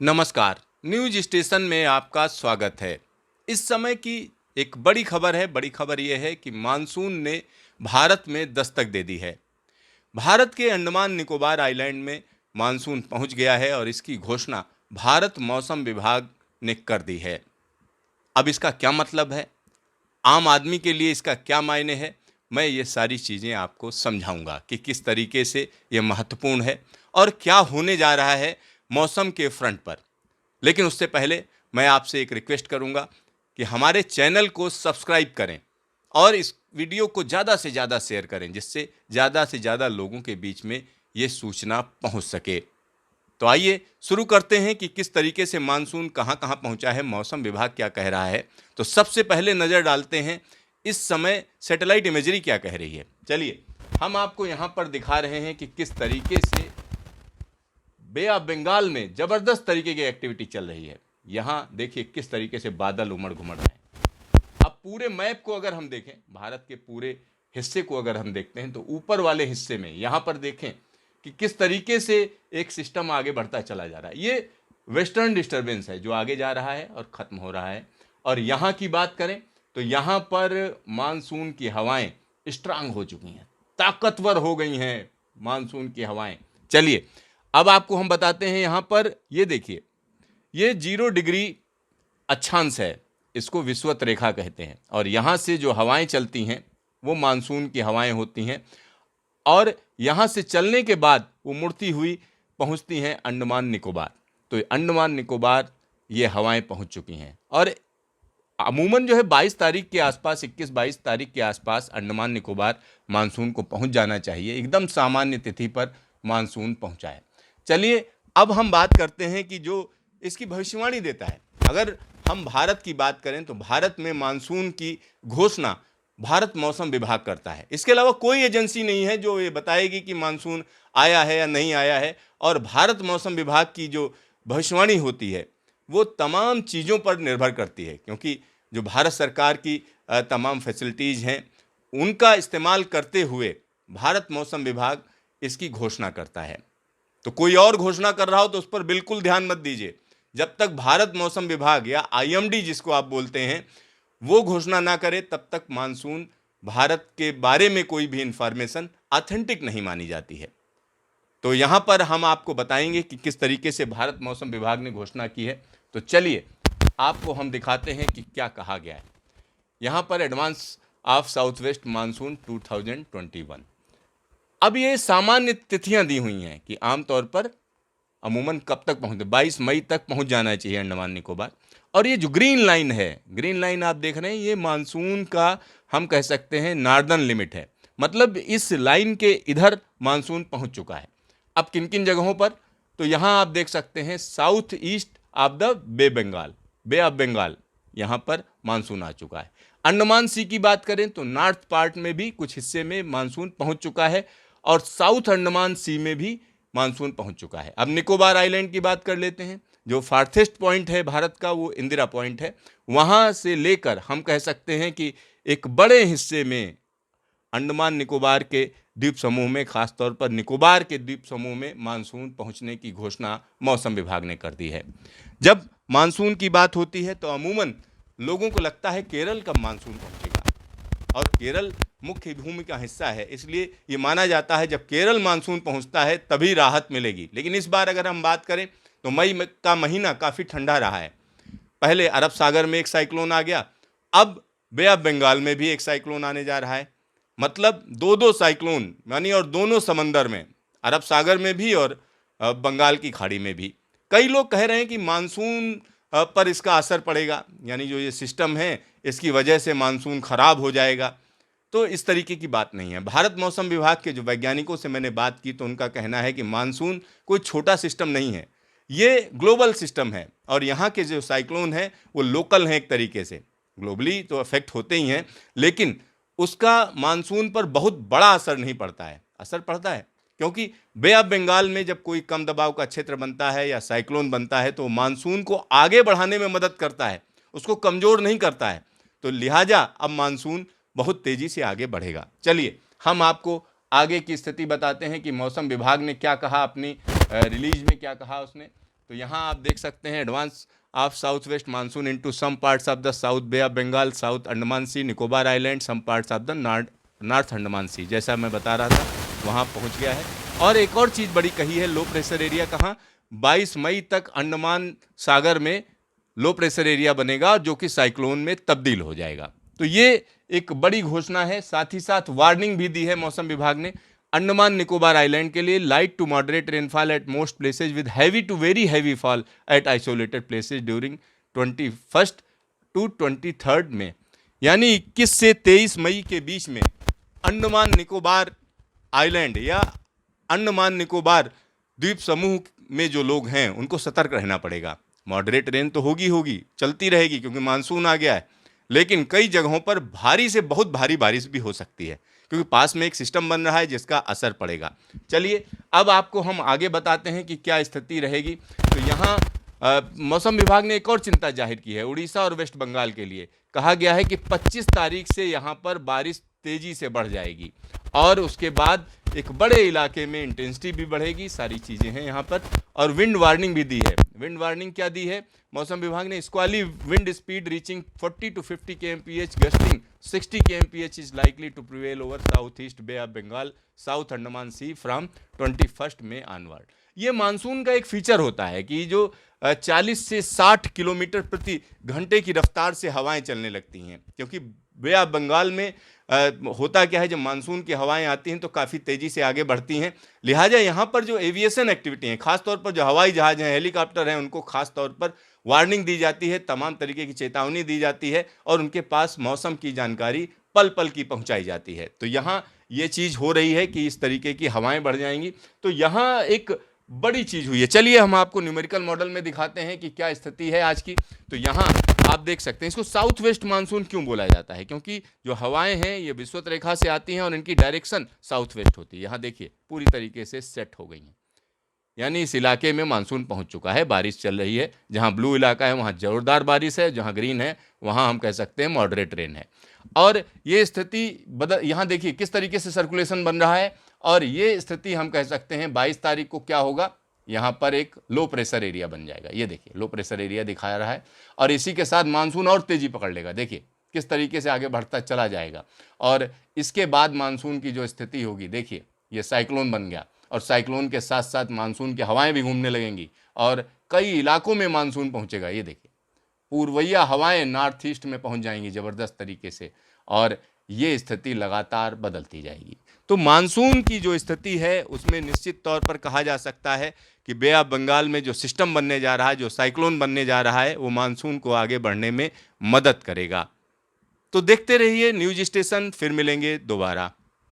नमस्कार। News station में आपका स्वागत है। इस समय की एक बड़ी खबर है। बड़ी खबर यह है कि मानसून ने भारत में दस्तक दे दी है। भारत के अंडमान निकोबार आइलैंड में मानसून पहुंच गया है और इसकी घोषणा भारत मौसम विभाग ने कर दी है। अब इसका क्या मतलब है, आम आदमी के लिए इसका क्या मायने है, मैं ये सारी चीज़ें आपको समझाऊंगा कि किस तरीके से ये महत्वपूर्ण है और क्या होने जा रहा है मौसम के फ्रंट पर। लेकिन उससे पहले मैं आपसे एक रिक्वेस्ट करूंगा कि हमारे चैनल को सब्सक्राइब करें और इस वीडियो को ज़्यादा से ज़्यादा शेयर करें, जिससे ज़्यादा से ज़्यादा लोगों के बीच में ये सूचना पहुंच सके। तो आइए शुरू करते हैं कि किस तरीके से मानसून कहां कहां पहुंचा है, मौसम विभाग क्या कह रहा है। तो सबसे पहले नज़र डालते हैं इस समय सैटेलाइट इमेजरी क्या कह रही है। चलिए हम आपको यहां पर दिखा रहे हैं कि किस तरीके से बे ऑफ बंगाल में जबरदस्त तरीके की एक्टिविटी चल रही है। यहां देखिए किस तरीके से बादल उमड़ घुमड़ रहे हैं। अब पूरे मैप को अगर हम देखें, भारत के पूरे हिस्से को अगर हम देखते हैं, तो ऊपर वाले हिस्से में यहां पर देखें कि किस तरीके से एक सिस्टम आगे बढ़ता चला जा रहा है। ये वेस्टर्न डिस्टर्बेंस है जो आगे जा रहा है और खत्म हो रहा है। और यहां की बात करें तो यहां पर मानसून की हवाएं स्ट्रांग हो चुकी हैं, ताकतवर हो गई हैं मानसून की हवाएं। चलिए अब आपको हम बताते हैं। यहां पर ये देखिए, ये 0 डिग्री अक्षांश है, इसको विषुवत रेखा कहते हैं। और यहां से जो हवाएं चलती हैं वो मानसून की हवाएं होती हैं और यहां से चलने के बाद वो मुड़ती हुई पहुंचती हैं अंडमान निकोबार। तो अंडमान निकोबार ये हवाएं पहुंच चुकी हैं और अमूमन जो है 22 तारीख के आसपास, 21-22 तारीख के आसपास अंडमान निकोबार मानसून को पहुंच जाना चाहिए। एकदम सामान्य तिथि पर मानसून पहुंचा है। चलिए अब हम बात करते हैं कि जो इसकी भविष्यवाणी देता है। अगर हम भारत की बात करें तो भारत में मानसून की घोषणा भारत मौसम विभाग करता है। इसके अलावा कोई एजेंसी नहीं है जो ये बताएगी कि मानसून आया है या नहीं आया है। और भारत मौसम विभाग की जो भविष्यवाणी होती है वो तमाम चीज़ों पर निर्भर करती है, क्योंकि जो भारत सरकार की तमाम फैसिलिटीज़ हैं उनका इस्तेमाल करते हुए भारत मौसम विभाग इसकी घोषणा करता है। तो कोई और घोषणा कर रहा हो तो उस पर बिल्कुल ध्यान मत दीजिए। जब तक भारत मौसम विभाग या आईएमडी जिसको आप बोलते हैं वो घोषणा ना करे, तब तक मानसून भारत के बारे में कोई भी इंफॉर्मेशन ऑथेंटिक नहीं मानी जाती है। तो यहाँ पर हम आपको बताएंगे कि किस तरीके से भारत मौसम विभाग ने घोषणा की है। तो चलिए आपको हम दिखाते हैं कि क्या कहा गया है। यहाँ पर advance of south west monsoon 2021। अब ये सामान्य तिथियां दी हुई हैं कि आमतौर पर अमूमन कब तक पहुंचते, 22 मई तक पहुंच जाना चाहिए अंडमान निकोबार। और ये जो ग्रीन लाइन है, ग्रीन लाइन आप देख रहे हैं, ये मानसून का हम कह सकते हैं नॉर्दर्न लिमिट है। मतलब इस लाइन के इधर मानसून पहुंच चुका है। अब किन किन जगहों पर, तो यहां आप देख सकते हैं south east of the Bay of Bengal, यहां पर मानसून आ चुका है। अंडमान सी की बात करें तो नॉर्थ पार्ट में भी कुछ हिस्से में मानसून पहुंच चुका है और साउथ अंडमान सी में भी मानसून पहुंच चुका है। अब निकोबार आइलैंड की बात कर लेते हैं। जो फार्थेस्ट पॉइंट है भारत का वो इंदिरा पॉइंट है। वहां से लेकर हम कह सकते हैं कि एक बड़े हिस्से में अंडमान निकोबार के द्वीप समूह में, खासतौर पर निकोबार के द्वीप समूह में मानसून पहुंचने की घोषणा मौसम विभाग ने कर दी है। जब मानसून की बात होती है तो अमूमन लोगों को लगता है केरल कब मानसून पहुंचेगा, और केरल मुख्य भूमि का हिस्सा है, इसलिए ये माना जाता है जब केरल मानसून पहुंचता है तभी राहत मिलेगी। लेकिन इस बार अगर हम बात करें तो मई का महीना काफ़ी ठंडा रहा है। पहले अरब सागर में एक साइक्लोन आ गया, अब बे ऑफ बंगाल में भी एक साइक्लोन आने जा रहा है। मतलब दो साइक्लोन, यानी और दोनों समंदर में, अरब सागर में भी और बंगाल की खाड़ी में भी। कई लोग कह रहे हैं कि मानसून पर इसका असर पड़ेगा, यानी जो ये सिस्टम है इसकी वजह से मानसून खराब हो जाएगा। तो इस तरीके की बात नहीं है। भारत मौसम विभाग के जो वैज्ञानिकों से मैंने बात की तो उनका कहना है कि मानसून कोई छोटा सिस्टम नहीं है, ये ग्लोबल सिस्टम है। और यहाँ के जो साइक्लोन है वो लोकल हैं, एक तरीके से ग्लोबली तो अफेक्ट होते ही हैं, लेकिन उसका मानसून पर बहुत बड़ा असर नहीं पड़ता है। असर पड़ता है क्योंकि बे ऑफ बंगाल में जब कोई कम दबाव का क्षेत्र बनता है या साइक्लोन बनता है तो मानसून को आगे बढ़ाने में मदद करता है, उसको कमज़ोर नहीं करता है। तो लिहाजा अब मानसून बहुत तेज़ी से आगे बढ़ेगा। चलिए हम आपको आगे की स्थिति बताते हैं कि मौसम विभाग ने क्या कहा, अपनी रिलीज में क्या कहा उसने। तो यहाँ आप देख सकते हैं advance of south west monsoon into some parts of the south bay of Bengal, south Andaman sea, Nicobar island, some parts of the north Andaman sea, जैसा मैं बता रहा था वहाँ पहुँच गया है। और एक और चीज़ बड़ी कही है, लो प्रेशर एरिया कहाँ, 22 मई तक अंडमान सागर में लो प्रेशर एरिया बनेगा जो कि साइक्लोन में तब्दील हो जाएगा। तो ये एक बड़ी घोषणा है। साथ ही साथ वार्निंग भी दी है मौसम विभाग ने अंडमान निकोबार आइलैंड के लिए, light to moderate rainfall at most places with heavy to very heavy fall at isolated places during 21 to 23 में, यानी 21 से 23 मई के बीच में अंडमान निकोबार आइलैंड या अंडमान निकोबार द्वीप समूह में जो लोग हैं उनको सतर्क रहना पड़ेगा। मॉडरेट रेन तो होगी, चलती रहेगी क्योंकि मानसून आ गया है, लेकिन कई जगहों पर भारी से बहुत भारी बारिश भी हो सकती है क्योंकि पास में एक सिस्टम बन रहा है जिसका असर पड़ेगा। चलिए अब आपको हम आगे बताते हैं कि क्या स्थिति रहेगी। तो यहाँ मौसम विभाग ने एक और चिंता जाहिर की है उड़ीसा और वेस्ट बंगाल के लिए। कहा गया है कि 25 तारीख से यहाँ पर बारिश तेजी से बढ़ जाएगी और उसके बाद एक बड़े इलाके में इंटेंसिटी भी बढ़ेगी, सारी चीज़ें हैं यहाँ पर। और विंड वार्निंग भी दी है। विंड वार्निंग क्या दी है मौसम विभाग ने, squally wind speed reaching 40 to 50 kmph, gusting 60 kmph is likely to prevail over south east Bay of Bengal, south Andaman sea from 21 में ऑनवर्ड। ये मानसून का एक फीचर होता है कि जो 40 से 60 किलोमीटर प्रति घंटे की रफ्तार से हवाएं चलने लगती हैं, क्योंकि बे ऑफ बंगाल में होता क्या है, जब मानसून की हवाएं आती हैं तो काफ़ी तेज़ी से आगे बढ़ती हैं। लिहाजा यहाँ पर जो एविएशन एक्टिविटी हैं, खासतौर पर जो हवाई जहाज़ हैं, हेलीकॉप्टर हैं, उनको खास तौर पर वार्निंग दी जाती है, तमाम तरीके की चेतावनी दी जाती है और उनके पास मौसम की जानकारी पल पल की पहुँचाई जाती है। तो यहाँ ये चीज़ हो रही है कि इस तरीके की हवाएं बढ़ जाएंगी। तो यहाँ एक बड़ी चीज़ हुई है। चलिए हम आपको न्यूमेरिकल मॉडल में दिखाते हैं कि क्या स्थिति है आज की। तो यहाँ आप देख सकते हैं, इसको साउथ वेस्ट मानसून क्यों बोला जाता है, क्योंकि जो हवाएं हैं ये विषुवत रेखा से आती हैं और इनकी डायरेक्शन साउथ वेस्ट होती है। यहाँ देखिए पूरी तरीके से सेट हो गई हैं, यानी इस इलाके में मानसून पहुंच चुका है, बारिश चल रही है। जहां ब्लू इलाका है वहां जोरदार बारिश है, जहां ग्रीन है वहां हम कह सकते हैं मॉडरेट रेन है। और ये स्थिति यहाँ देखिए किस तरीके से सर्कुलेशन बन रहा है, और ये स्थिति हम कह सकते हैं 22 तारीख को क्या होगा, यहाँ पर एक लो प्रेशर एरिया बन जाएगा। ये देखिए लो प्रेशर एरिया दिखा रहा है और इसी के साथ मानसून और तेजी पकड़ लेगा। देखिए किस तरीके से आगे बढ़ता चला जाएगा और इसके बाद मानसून की जो स्थिति होगी, देखिए ये साइक्लोन बन गया और साइक्लोन के साथ साथ मानसून की हवाएं भी घूमने लगेंगी और कई इलाकों में मानसून पहुंचेगा। ये देखिए पूर्वइया हवाएं नॉर्थ ईस्ट में पहुंच जाएंगी ज़बरदस्त तरीके से और ये स्थिति लगातार बदलती जाएगी। तो मानसून की जो स्थिति है उसमें निश्चित तौर पर कहा जा सकता है कि बे ऑफ बंगाल में जो सिस्टम बनने जा रहा है, जो साइक्लोन बनने जा रहा है, वो मानसून को आगे बढ़ने में मदद करेगा। तो देखते रहिए न्यूज स्टेशन, फिर मिलेंगे दोबारा।